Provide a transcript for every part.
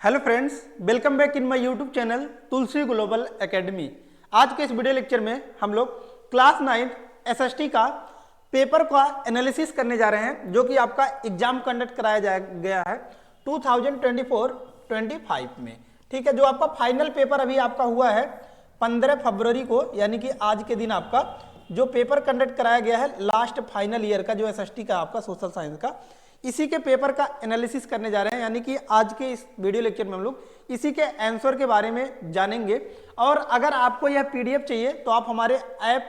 Hello friends, welcome back in my YouTube channel Tulsi global academy. आज के इस video lecture में हम लोग क्लास 9 एसएसटी का पेपर का एनालिसिस करने जा रहे हैं, जो कि आपका एग्जाम कंडक्ट कराया गया है 2024-25 में। ठीक है, जो आपका फाइनल पेपर अभी आपका हुआ है 15 फरवरी को, यानी कि आज के दिन आपका जो पेपर कंडक्ट कराया गया है लास्ट फाइनल ईयर का, जो एसएसटी का आपका सोशल साइंस का, इसी के पेपर का एनालिसिस करने जा रहे हैं। यानी कि आज के इस वीडियो लेक्चर में हम लोग इसी के आंसर के बारे में जानेंगे। और अगर आपको यह पीडीएफ चाहिए तो आप हमारे ऐप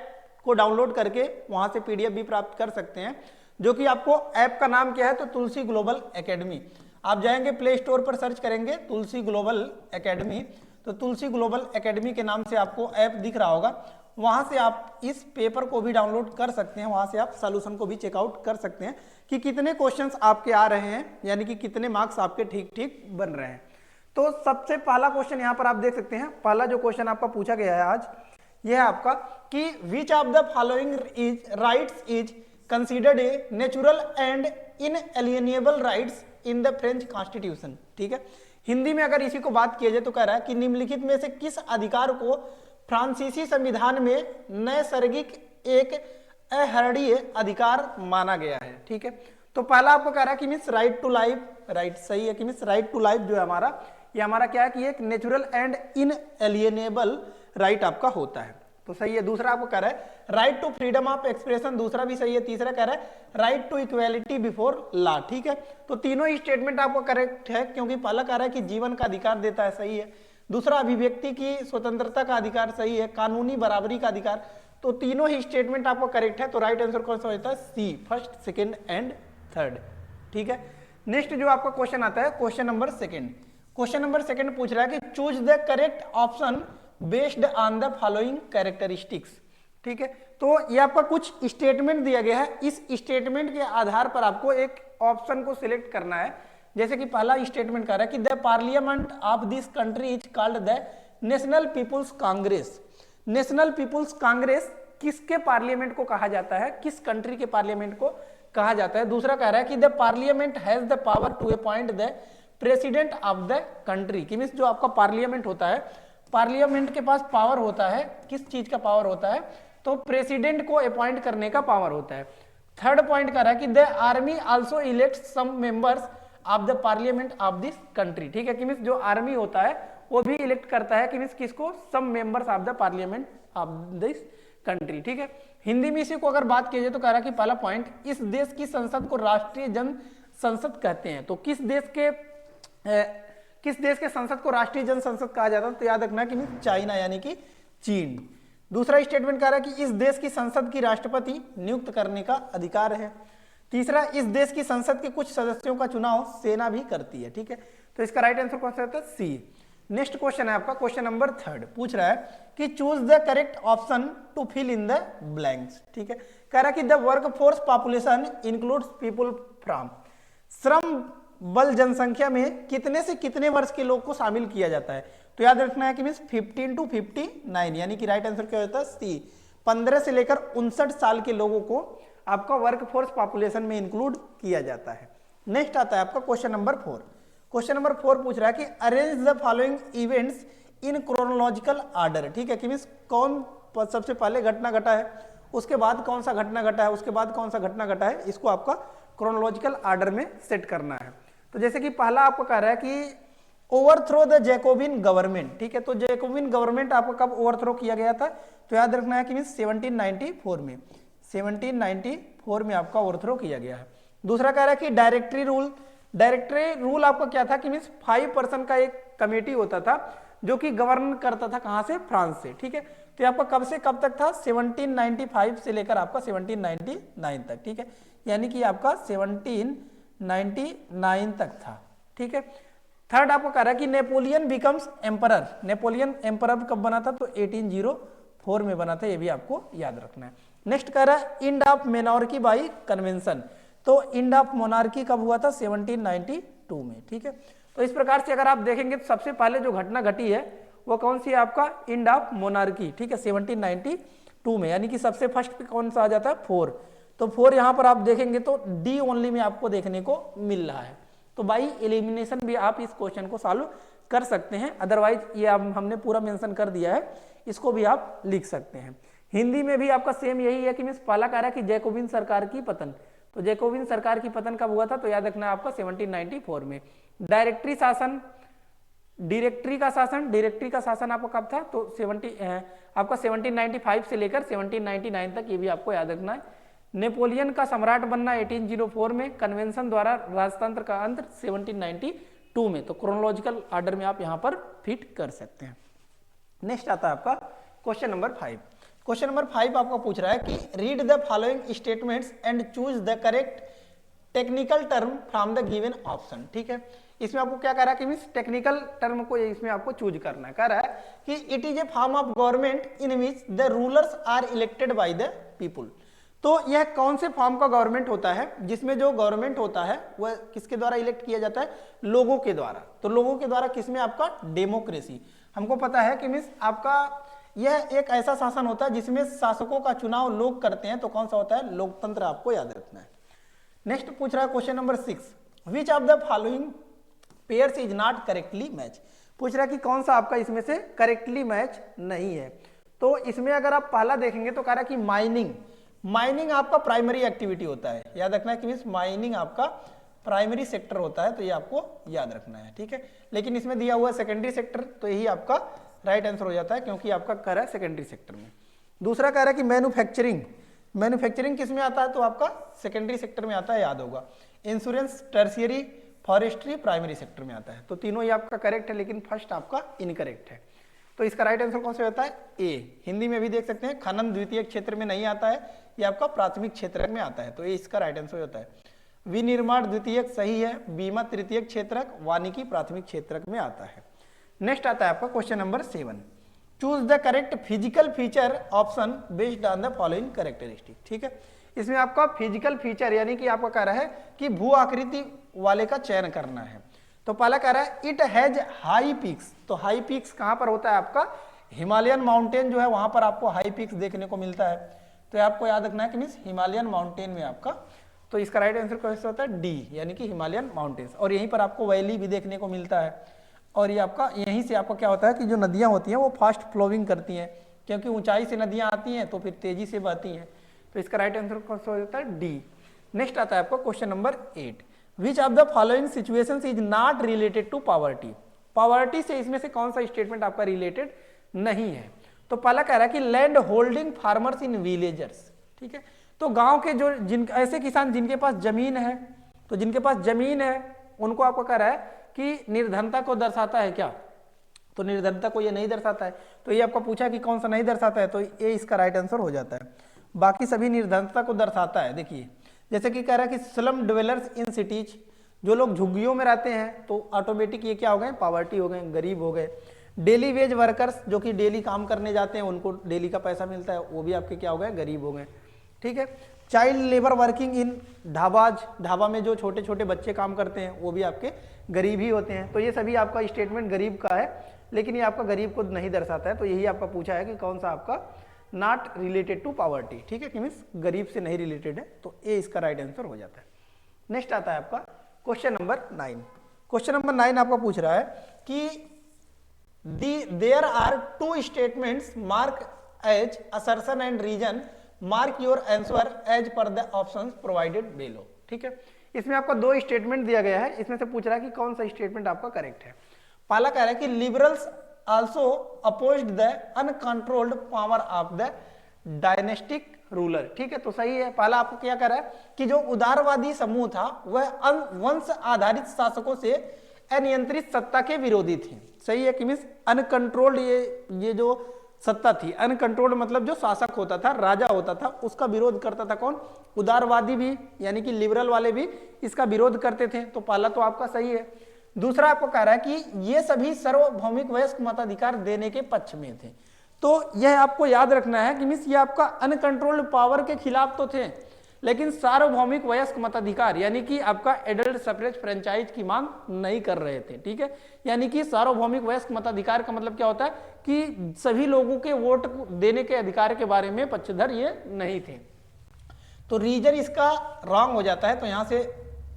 को डाउनलोड करके वहां से पीडीएफ भी प्राप्त कर सकते हैं, जो कि आपको ऐप का नाम क्या है तो तुलसी ग्लोबल एकेडमी। आप जाएंगे प्ले स्टोर पर सर्च करेंगे तुलसी ग्लोबल एकेडमी, तो तुलसी ग्लोबल एकेडमी के नाम से आपको ऐप दिख रहा होगा। वहां से आप इस पेपर को भी डाउनलोड कर सकते हैं, वहां से आप सॉल्यूशन को भी चेकआउट कर सकते हैं कि कितने क्वेश्चंस आपके आ रहे हैं, यानी कि कितने मार्क्स आपके ठीक ठीक बन रहे हैं। तो सबसे पहला क्वेश्चन यहां पर आप देख सकते हैं। पहला जो क्वेश्चन आपका पूछा गया है आज, यह है आपका कि which of the following rights is considered a natural and inalienable rights in the French constitution. ठीक है, हिंदी में अगर इसी को बात किया जाए तो कह रहा है कि निम्नलिखित में से किस अधिकार को फ्रांसीसी संविधान में नैसर्गिक एक अहरणीय अधिकार माना गया है। ठीक है, तो पहला आपको कह रहा है कि means right to life, right सही है कि मीन्स राइट टू लाइफ जो है हमारा, ये हमारा क्या है कि एक नेचुरल एंड इनएलिएनेबल राइट आपका होता है, तो सही है। दूसरा आपको कह रहा है right to freedom of expression, दूसरा भी सही है। तीसरा कह रहा है right to equality before law. ठीक है, तो तीनों ही स्टेटमेंट आपको करेक्ट है, क्योंकि पहला कह रहा है कि जीवन का अधिकार देता है, सही है। दूसरा अभिव्यक्ति की स्वतंत्रता का अधिकार, सही है। कानूनी बराबरी का अधिकार, तो तीनों ही स्टेटमेंट आपको करेक्ट है। तो राइट आंसर कौन सा होता है? सी, फर्स्ट, सेकंड एंड थर्ड। ठीक है, नेक्स्ट जो आपका क्वेश्चन आता है question number second. Question number second पूछ रहा है कि choose the correct option based on the following characteristics. ठीक है, तो ये आपका कुछ स्टेटमेंट दिया गया है, इस स्टेटमेंट के आधार पर आपको एक ऑप्शन को सिलेक्ट करना है। जैसे कि पहला स्टेटमेंट कह रहा है कि the parliament of this country is called the National People's Congress. National People's Congress किसके पार्लियामेंट को कहा जाता है, किस कंट्री के पार्लियामेंट को कहा जाता है। दूसरा कह रहा है कि the parliament has the power to appoint the president of the country, कि मींस जो आपका पार्लियामेंट होता है, पार्लियामेंट के पास पावर होता है, किस चीज का पावर होता है, तो प्रेसिडेंट को अपॉइंट करने का पावर होता है। थर्ड पॉइंट कह रहा है कि the army also elect some members of the parliament of this country. ठीक है, कि मींस जो आर्मी होता है वो भी इलेक्ट करता है, कि मींस किसको, some members of the parliament of this country. ठीक है, हिंदी में इसी को अगर बात की जाए तो कह रहा है कि पहला पॉइंट, इस देश की संसद को राष्ट्रीय जन संसद कहते हैं। तो किस देश के संसद को राष्ट्रीय जन संसद कहा जाता है, तो याद रखना कि चाइना, यानी कि चीन। दूसरा स्टेटमेंट कह रहा है कि इस देश की संसद की राष्ट्रपति नियुक्त करने का अधिकार है। तीसरा, इस देश की संसद के कुछ सदस्यों का चुनाव सेना भी करती है। ठीक है, तो इसका राइट आंसर कौन सा होता है? सी। नेक्स्ट क्वेश्चन है आपका क्वेश्चन नंबर थर्ड, पूछ रहा है कि choose the correct option to fill in the blanks. ठीक है, कह रहा है कि the work force population includes people from, श्रम बल जनसंख्या में कितने से कितने वर्ष के लोग को शामिल किया जाता है, तो याद रखना है कि मीन्स 15 to 59, यानी कि राइट आंसर क्या होता है? सी, 15 से लेकर 59 साल के लोगों को आपका वर्क फोर्स पॉपुलेशन में इंक्लूड किया जाता है। नेक्स्ट आता है आपका क्वेश्चन नंबर 4। क्वेश्चन नंबर 4 पूछ रहा है कि arrange the following events in chronological order. ठीक है, कि मीन्स कौन सबसे पहले घटना घटा है, उसके बाद कौन सा घटना घटा है, उसके बाद कौन सा घटना घटा है, इसको आपका क्रोनोलॉजिकल ऑर्डर में सेट करना है। तो जैसे कि पहला आपको कह रहा है कि ओवरथ्रो द जैकोबिन गवर्नमेंट। ठीक है, तो जैकोबिन गवर्नमेंट आपको कब ओवरथ्रो किया गया था, तो याद रखना है कि मीन्स 1794 में, 1794 में आपका ओवरथ्रो किया गया है। दूसरा कह रहा है कि डायरेक्टरी रूल। डायरेक्टरी रूल आपको क्या था कि मीन्स 5 पर्सन का एक कमेटी होता था जो कि गवर्न करता था, कहां से? फ्रांस से। ठीक है, तो आपका कब से कब तक था? 1795 से लेकर आपका 1799 तक। ठीक है, यानी कि आपका 1799 तक था। ठीक है, थर्ड आपको कह रहा है कि Napoleon becomes emperor. Napoleon emperor कब बना था, तो 1804 में बना था, ये भी आपको याद रखना है। नेक्स्ट कह रहा है end of monarchy by convention. तो इंड ऑफ मोनार्की कब हुआ था? 1792 में। ठीक है, तो इस प्रकार से अगर आप देखेंगे तो सबसे पहले जो घटना घटी है वो कौन सी है? आपका इंड ऑफ मोनार्की। ठीक है, 1792 में, यानी कि सबसे फर्स्ट पे कौन सा आ जाता है? 4। तो 4 यहां पर आप देखेंगे तो डी ओनली में आपको देखने को मिल रहा है। तो बाई एलिमिनेशन भी आप इस क्वेश्चन को सॉल्व कर सकते हैं। अदरवाइज ये हमने पूरा मेंशन कर दिया है, इसको भी आप लिख सकते हैं। हिंदी में भी आपका सेम यही है कि मीन्स पहला कह रहा है कि जैकोबिन सरकार की पतन, तो जैकोबिन सरकार की पतन कब हुआ था, तो याद रखना है आपका 1794 में। डायरेक्टरी का शासन आपका कब था, तो आपका 1795 से लेकर 1799 तक, ये भी आपको याद रखना है। नेपोलियन का सम्राट बनना 1804 में, कन्वेंशन द्वारा राजतंत्र का अंत 1792 में। तो क्रोनोलॉजिकल ऑर्डर में आप यहां पर फिट कर सकते हैं। नेक्स्ट आता है आपका क्वेश्चन नंबर 5। क्वेश्चन नंबर 5 आपको पूछ रहा है कि read the following statements and choose the correct technical term from the given option. ठीक है, इसमें आपको क्या कह रहा है कि मीन्स टेक्निकल टर्म को इसमें आपको चूज करना है। कह रहा है कि it is a form of government in which the rulers are elected by the people. तो यह कौन से फॉर्म का गवर्नमेंट होता है जिसमें जो गवर्नमेंट होता है वह किसके द्वारा इलेक्ट किया जाता है, लोगों के द्वारा। तो लोगों के द्वारा किसमें, आपका डेमोक्रेसी। हमको पता है कि मीन्स आपका यह एक ऐसा शासन होता है जिसमें शासकों का चुनाव लोग करते हैं, तो कौन सा होता है, लोकतंत्र, आपको याद रखना है। नेक्स्ट पूछ रहा है question number 6, which of the following pairs is not correctly match. पूछ रहा है कि कौन सा आपका इसमें से करेक्टली मैच नहीं है। तो इसमें अगर आप पहला देखेंगे तो कह रहा है कि माइनिंग आपका प्राइमरी एक्टिविटी होता है, याद रखना है कि मीन्स माइनिंग आपका प्राइमरी सेक्टर होता है, तो ये आपको याद रखना है। ठीक है, लेकिन इसमें दिया हुआ है सेकेंडरी सेक्टर, तो यही आपका राइट आंसर हो जाता है, क्योंकि आपका कह रहा है सेकेंडरी सेक्टर में। दूसरा कह रहा है कि मैन्युफैक्चरिंग किस में आता है, तो आपका सेकेंडरी सेक्टर में आता है, याद होगा। Insurance tertiary, forestry primary sector में आता है। तो तीनों ही आपका करेक्ट है, लेकिन फर्स्ट आपका इनकरेक्ट है। तो इसका राइट आंसर कौन सा होता है, ए। हिंदी में भी देख सकते हैं, खनन द्वितीय क्षेत्र में नहीं आता है, ये आपका प्राथमिक क्षेत्र में आता है, तो ये इसका राइट आंसर होता है। विनिर्माण द्वितीयक सही है, बीमा तृतीयक क्षेत्रक, वानिकी प्राथमिक क्षेत्रक में आता है। नेक्स्ट आता है आपका question number 7, choose the correct physical feature option based on the following characteristic. ठीक है, इसमें आपका फिजिकल फीचर यानी कि आपका कह रहा है कि भू आकृति वाले का चयन करना है। तो पहला कह रहा है इट हैज हाई पीक्स। तो हाई पीक्स कहां पर होता है, आपका हिमालयन माउंटेन जो है वहां पर आपको हाई पीक्स देखने को मिलता है। तो आपको याद रखना है कि मीन्स हिमालयन माउंटेन में आपका, तो इसका राइट आंसर कैसे होता है, डी, यानी कि हिमालयन माउंटेन्स। और यहीं पर आपको वैली भी देखने को मिलता है। और ये आपका यहीं से आपको क्या होता है कि जो नदियां होती हैं वो फास्ट फ्लोइंग करती हैं, क्योंकि ऊंचाई से नदियां आती हैं तो फिर तेजी से बहती हैं। तो इसका राइट आंसर कौन सा हो जाता है, डी। नेक्स्ट आता है आपका question number 8, which of the following situations is not related to poverty. Poverty से इसमें से कौन सा स्टेटमेंट आपका रिलेटेड नहीं है। तो पहला कह रहा है कि land holding farmers in villagers. ठीक है, तो गांव के जो ऐसे किसान जिनके पास जमीन है, तो जिनके पास जमीन है उनको आपको कह रहा है कि निर्धनता को दर्शाता है क्या, तो निर्धनता को ये नहीं दर्शाता है। तो ये आपको पूछा कि कौन सा नहीं दर्शाता है, तो ये इसका राइट आंसर हो जाता है। बाकी सभी निर्धनता को दर्शाता है। देखिए जैसे कि कह रहा है कि स्लम डिवेलर्स इन सिटीज, जो लोग झुग्गियों में रहते हैं तो ऑटोमेटिक ये क्या हो गए, पॉवर्टी हो गए, गरीब हो गए। डेली वेज वर्कर्स जो कि डेली काम करने जाते हैं उनको डेली का पैसा मिलता है, वो भी आपके क्या हो गए, गरीब हो गए। ठीक है, child labour working in dhabas, dhaba में जो छोटे छोटे बच्चे काम करते हैं वो भी आपके गरीब ही होते हैं। तो ये सभी आपका स्टेटमेंट गरीब का है, लेकिन ये आपका गरीब को नहीं दर्शाता है। तो यही आपका पूछा है कि कौन सा आपका नॉट रिलेटेड टू पॉवर्टी। ठीक है, कि मीन्स गरीब से नहीं रिलेटेड है, तो ये इसका राइट आंसर हो जाता है। नेक्स्ट आता है आपका क्वेश्चन नंबर 9। क्वेश्चन नंबर 9 आपका पूछ रहा है कि there are two statements mark as assertion and reason, mark your answer as per the options provided below. ठीक है, इसमें आपका दो स्टेटमेंट दिया गया है, इसमें से पूछ रहा है कि कौन सा स्टेटमेंट आपका करेक्ट है। पहला कह रहा है कि liberals also opposed the uncontrolled power of the dynastic ruler. ठीक है, तो सही है। पहला आपको क्या कह रहा है कि जो उदारवादी समूह था वह वंश आधारित शासकों से अनियंत्रित सत्ता के विरोधी थे। सही है कि मीन्स अनकंट्रोल्ड, ये जो सत्ता थी, अनकंट्रोल्ड मतलब जो शासक होता था, राजा होता था, उसका विरोध करता था कौन, उदारवादी भी, यानी कि लिबरल वाले भी इसका विरोध करते थे। तो पहला तो आपका सही है। दूसरा आपको कह रहा है कि ये सभी सार्वभौमिक वयस्क मताधिकार देने के पक्ष में थे। तो यह आपको याद रखना है कि मीन्स ये आपका अनकंट्रोल्ड पावर के खिलाफ तो थे, लेकिन सार्वभौमिक वयस्क मताधिकार यानी कि आपका एडल्ट सफरेज फ्रेंचाइज की मांग नहीं कर रहे थे। ठीक है, यानी कि सार्वभौमिक वयस्क मताधिकार का मतलब क्या होता है कि सभी लोगों के वोट देने के अधिकार के बारे में पक्षधर ये नहीं थे। तो रीजन इसका रॉन्ग हो जाता है, तो यहां से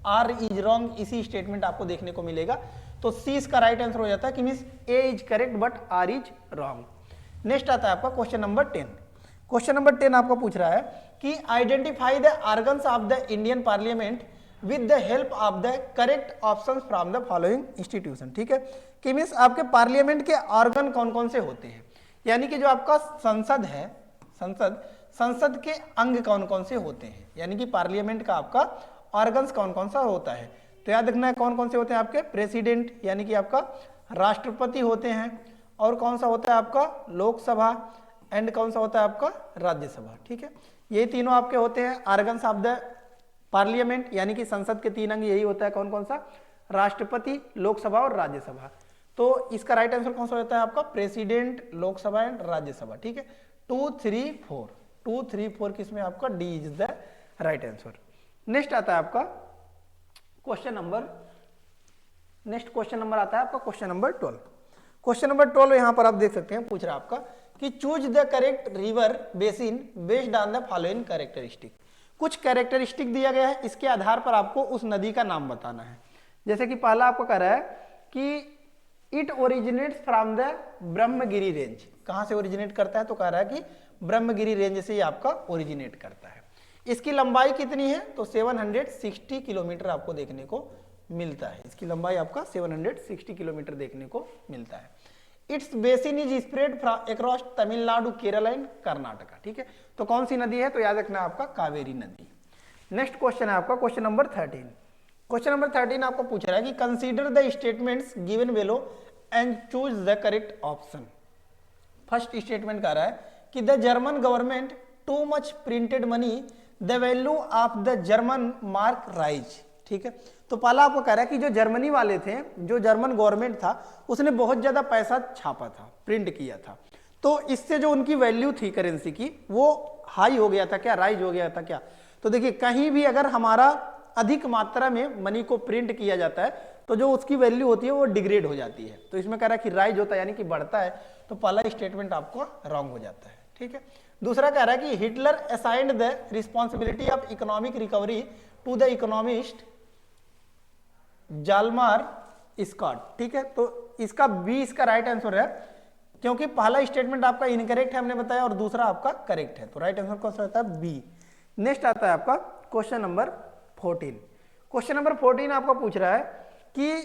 आर इज रॉन्ग, इसी स्टेटमेंट आपको देखने को मिलेगा। तो सी इसका राइट आंसर हो जाता है कि means A is correct but R is wrong. Next आता है आपका क्वेश्चन नंबर 10। क्वेश्चन नंबर 10 आपको पूछ रहा है कि identify the organs of the Indian parliament with the help of the correct option from the following institution. ठीक है, कि मीन्स आपके पार्लियामेंट के ऑर्गन कौन कौन से होते हैं, यानी कि जो आपका संसद है, संसद के अंग कौन कौन से होते हैं, यानी कि पार्लियामेंट का आपका ऑर्गन्स कौन कौन सा होता है। तो याद रखना है कौन कौन से होते हैं आपके, प्रेसिडेंट यानी कि आपका राष्ट्रपति होते हैं, और कौन सा होता है आपका लोकसभा, एंड कौन सा होता है आपका राज्यसभा। ठीक है, ये तीनों आपके होते हैं ऑर्गन्स ऑफ द पार्लियामेंट, यानी कि संसद के 3 अंग यही होता है, कौन कौन सा, राष्ट्रपति, लोकसभा और राज्यसभा। तो इसका राइट आंसर कौन सा होता है आपका, प्रेसिडेंट, लोकसभा एंड राज्यसभा। ठीक है, 2, 3, 4, 2, 3, 4 किसमें आपका, D is the right answer. Next आता है आपका question number, next question number आता है आपका क्वेश्चन नंबर 12। क्वेश्चन नंबर 12 यहां पर आप देख सकते हैं, पूछ रहा है आपका कि choose the correct river basin based on the following characteristic. कुछ कैरेक्टरिस्टिक दिया गया है, इसके आधार पर आपको उस नदी का नाम बताना है। जैसे कि पहला आपको कह रहा है कि it originates from the Brahmagiri range. कहां से ओरिजिनेट करता है, तो कह रहा है कि ब्रह्मगिरी रेंज से ही आपका ओरिजिनेट करता है। इसकी लंबाई कितनी है, तो 760 किलोमीटर आपको देखने को मिलता है। इसकी लंबाई आपका 760 किलोमीटर देखने को मिलता है। It's basin is spread across Tamil Nadu, Kerala and Karnataka. ठीक है, तो कौन सी नदी है, तो याद रखना आपका कावेरी नदी। नेक्स्ट क्वेश्चन है आपका क्वेश्चन नंबर 13। क्वेश्चन नंबर 13 आपको पूछ रहा है कि consider the statements given below and choose the correct option. First statement कह रहा है कि the German government too much printed money, the value of the German mark rise. ठीक है, तो पहला आपको कह रहा है कि जो जर्मनी वाले थे, जो जर्मन गवर्नमेंट था, उसने बहुत ज्यादा पैसा छापा था, प्रिंट किया था, तो इससे जो उनकी वैल्यू थी करेंसी की वो हाई हो गया था क्या, राइज हो गया था क्या। तो देखिए कहीं भी अगर हमारा अधिक मात्रा में मनी को प्रिंट किया जाता है तो जो उसकी वैल्यू होती है वो डिग्रेड हो जाती है। तो इसमें कह रहा है कि राइज होता है यानी कि बढ़ता है, तो पहला स्टेटमेंट आपको रॉन्ग हो जाता है। ठीक है, दूसरा कह रहा है कि Hitler assigned the responsibility of economic recovery to the economist Hjalmar Schacht. ठीक है, तो इसका बी इसका राइट आंसर है, क्योंकि पहला स्टेटमेंट आपका इनकरेक्ट है हमने बताया और दूसरा आपका करेक्ट है, तो राइट आंसर कौन सा होता है, बी। नेक्स्ट आता है आपका क्वेश्चन नंबर 14। क्वेश्चन नंबर 14 आपको पूछ रहा है कि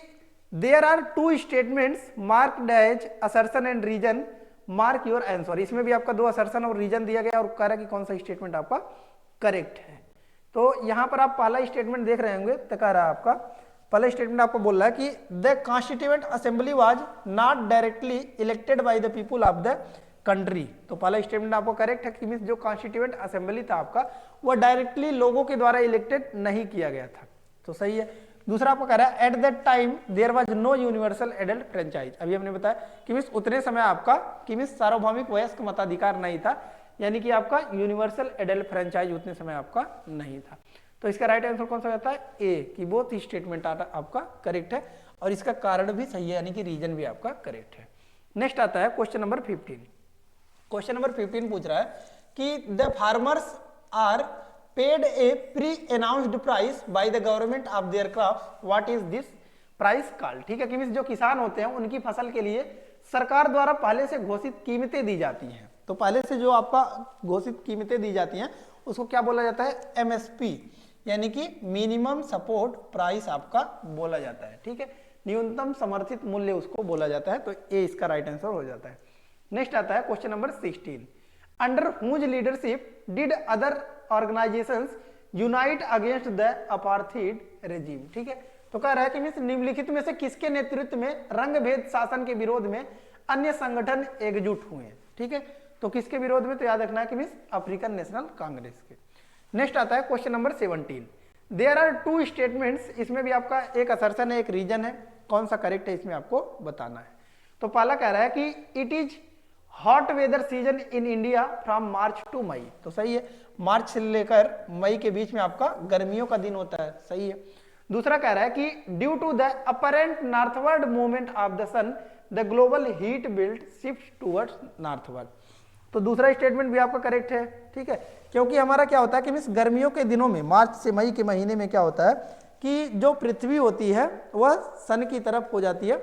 there are 2 statements marked as assertion and reason, mark your answer. इसमें भी आपका 2 असर्शन और रीजन दिया गया और कह रहा है कि कौन सा स्टेटमेंट आपका करेक्ट है। तो यहां पर आप पहला स्टेटमेंट देख रहे होंगे, तो कह रहा है आपका पहला स्टेटमेंट आपको बोल रहा है कि the constituent assembly was not directly elected by the people of the country. तो पहला स्टेटमेंट आपको करेक्ट है कि मींस जो कॉन्स्टिट्यूएंट असेंबली था आपका वो डायरेक्टली लोगों के द्वारा इलेक्टेड नहीं किया गया था, तो सही है। दूसरा आपको कह रहा है at that time there was no universal adult franchise. अभी हमने बताया कि मींस उतने समय आपका कि मींस सार्वभौमिक वयस्क मताधिकार नहीं था, यानी कि आपका यूनिवर्सल एडल्ट फ्रेंचाइज उतने समय आपका नहीं था। तो इसका राइट आंसर कौन सा होता है, ए, कि बोथ स्टेटमेंट आपका करेक्ट है और इसका कारण भी सही है, यानी कि रीजन भी आपका करेक्ट है। नेक्स्ट आता है क्वेश्चन नंबर 15। क्वेश्चन नंबर 15 पूछ रहा है कि the farmers are paid a pre announced price by the government of their crops, what is this price called. ठीक है, कि मींस जो किसान होते हैं उनकी फसल के लिए सरकार द्वारा पहले से घोषित कीमतें दी जाती हैं, तो पहले से जो आपका घोषित कीमतें दी जाती हैं उसको क्या बोला जाता है, एमएसपी, यानी कि मिनिमम सपोर्ट प्राइस आपका बोला जाता है। ठीक है, न्यूनतम समर्थित मूल्य उसको बोला जाता है, तो ए इसका राइट आंसर हो जाता है। नेक्स्ट आता है question number 16। Under whose leadership did other organisations unite against the apartheid regime. ठीक है, तो कह रहा है कि निम्नलिखित में से किसके नेतृत्व में रंग भेद शासन के विरोध में अन्य संगठन एकजुट हुए। ठीक है, तो किसके विरोध में, तो याद रखना है कि मींस अफ्रीकन नेशनल कांग्रेस के। नेक्स्ट आता है question number 17। There are 2 statements, इसमें भी आपका एक असर्शन है एक रीजन है, कौन सा करेक्ट है इसमें आपको बताना है। तो पहला कह रहा है कि it is hot weather season in India from March to May, तो सही है, मार्च से लेकर मई के बीच में आपका गर्मियों का दिन होता है, सही है। दूसरा कह रहा है कि due to the apparent northward movement of the sun the global heat belt shift towards northward, तो दूसरा स्टेटमेंट भी आपका करेक्ट है। ठीक है, क्योंकि हमारा क्या होता है कि मीन्स गर्मियों के दिनों में मार्च से मई के महीने में क्या होता है कि जो पृथ्वी होती है वह सन की तरफ हो जाती है,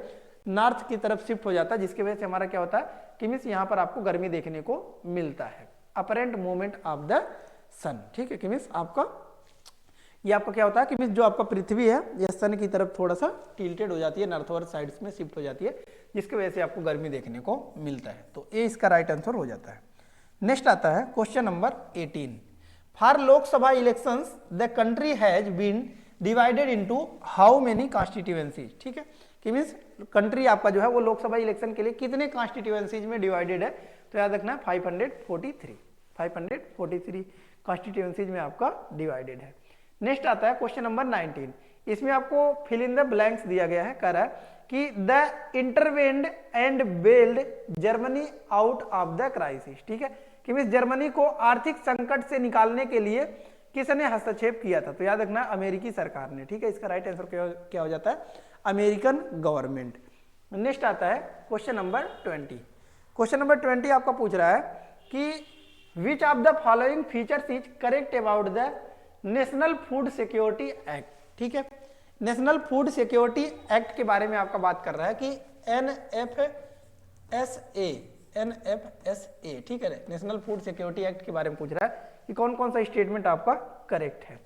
नॉर्थ की तरफ शिफ्ट हो जाता है, जिसकी वजह से हमारा क्या होता है कि मीन्स यहाँ पर आपको गर्मी देखने को मिलता है, अपरेंट मूवमेंट ऑफ द सन। ठीक है कि मीन्स आपका ये आपका क्या होता है कि मीन्स जो आपका पृथ्वी है यह सन की तरफ थोड़ा सा टिल्टेड हो जाती है, नॉर्थवर्ड साइड्स में शिफ्ट हो जाती है, जिसकी वजह से आपको गर्मी देखने को मिलता है। तो ये इसका राइट आंसर हो जाता है। नेक्स्ट आता है question number 18। For Lok Sabha elections the country has been divided into how many constituencies. ठीक है कि मीन्स कंट्री आपका जो है वो लोकसभा इलेक्शन के लिए कितने कॉन्स्टिट्यूएंसीज में डिवाइडेड है, तो याद रखना है 543 कॉन्स्टिट्यूएंसीज में आपका डिवाइडेड है। नेक्स्ट आता है क्वेश्चन नंबर 19। इसमें आपको फिल इन द ब्लैंक्स दिया गया है, कह रहा है कि they intervened and bailed Germany out of the crisis. ठीक है कि मीन्स जर्मनी को आर्थिक संकट से निकालने के लिए किसने हस्तक्षेप किया था, तो याद रखना अमेरिकी सरकार ने। ठीक है इसका राइट आंसर क्या हो जाता है, अमेरिकन गवर्नमेंट। नेक्स्ट आता है क्वेश्चन नंबर 20। क्वेश्चन नंबर 20 आपका पूछ रहा है कि which of the following features is correct about the national food security act. ठीक है नेशनल फूड सिक्योरिटी एक्ट के बारे में आपका बात कर रहा है कि NFSA ठीक है नेशनल फूड सिक्योरिटी एक्ट के बारे में पूछ रहा है कि कौन कौन सा स्टेटमेंट आपका करेक्ट है।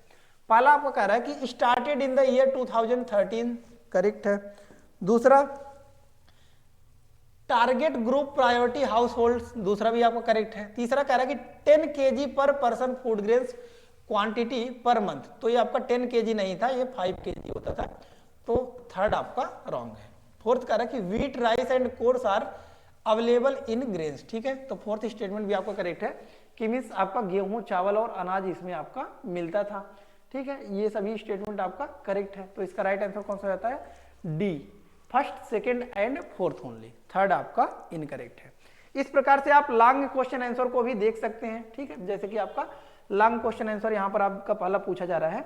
पहला आपका कह रहा है कि started in the year 2013 correct है। दूसरा target group priority house hold, दूसरा भी आपका करेक्ट है। तीसरा कह रहा है कि 10 kg पर person food grains quantity per month, तो ये आपका 10 kg नहीं था, ये 5 kg होता था, तो थर्ड आपका रॉन्ग है। फोर्थ कह रहा है कि wheat rice and coarse are available in grains. ठीक है तो फोर्थ स्टेटमेंट भी आपका करेक्ट है कि मीन्स आपका गेहूं चावल और अनाज इसमें आपका मिलता था। ठीक है ये सभी स्टेटमेंट आपका करेक्ट है। तो इसका राइट आंसर कौन सा जाता है, D, first second and fourth only, third आपका इनकरेक्ट है। इस प्रकार से आप लॉन्ग क्वेश्चन आंसर को भी देख सकते हैं। ठीक है जैसे कि आपका लॉन्ग क्वेश्चन आंसर यहाँ पर आपका पहला पूछा जा रहा है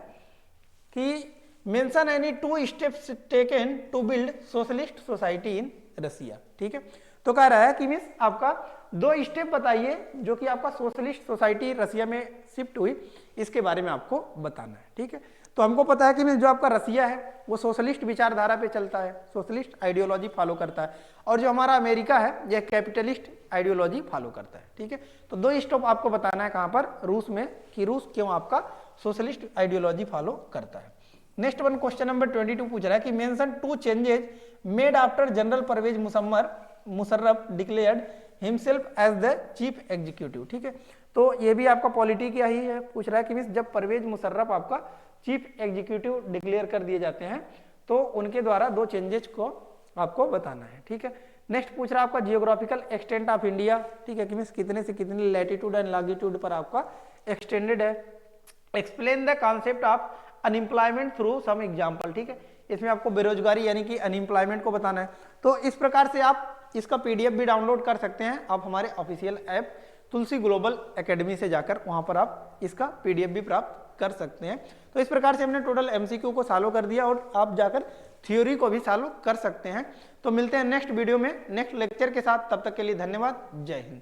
कि mention any 2 steps taken to build socialist society in Russia. ठीक है तो कह रहा है कि मीन्स आपका 2 स्टेप बताइए जो कि आपका सोशलिस्ट सोसाइटी रसिया में शिफ्ट हुई, इसके बारे में आपको बताना है। ठीक है तो हमको पता है कि जो आपका रसिया है वो सोशलिस्ट विचारधारा पे चलता है, सोशलिस्ट आइडियोलॉजी फॉलो करता है, और जो हमारा अमेरिका है यह कैपिटलिस्ट आइडियोलॉजी फॉलो करता है। ठीक है तो 2 स्टेप आपको बताना है कहां पर, रूस में, कि रूस क्यों आपका सोशलिस्ट आइडियोलॉजी फॉलो करता है। नेक्स्ट वन क्वेश्चन नंबर 22 पूछ रहा है कि mention 2 changes made after general Pervez Musharraf declared himself as the chief executive. ठीक है तो ये भी आपका पॉलिटी क्या ही है, पूछ रहा है कि जब परवेज मुशर्रफ आपका चीफ एग्जीक्यूटिव डिक्लेयर कर दिए जाते हैं तो उनके द्वारा 2 चेंजेस को आपको बताना है। ठीक है नेक्स्ट पूछ रहा है आपका जियोग्राफिकल एक्सटेंट ऑफ इंडिया। ठीक है कि मीन्स कितने से कितने लैटिट्यूड एंड लॉन्गिट्यूड पर आपका एक्सटेंडेड है। Explain the concept of unemployment through some example. ठीक है इसमें आपको बेरोजगारी यानी कि अनएम्प्लॉयमेंट को बताना है। तो इस प्रकार से आप इसका PDF भी डाउनलोड कर सकते हैं आप हमारे ऑफिशियल ऐप तुलसी ग्लोबल एकेडमी से जाकर, वहां पर आप इसका PDF भी प्राप्त कर सकते हैं। तो इस प्रकार से हमने टोटल MCQ को सॉल्व कर दिया और आप जाकर थ्योरी को भी सॉल्व कर सकते हैं। तो मिलते हैं नेक्स्ट वीडियो में नेक्स्ट लेक्चर के साथ, तब तक के लिए धन्यवाद, जय हिंद।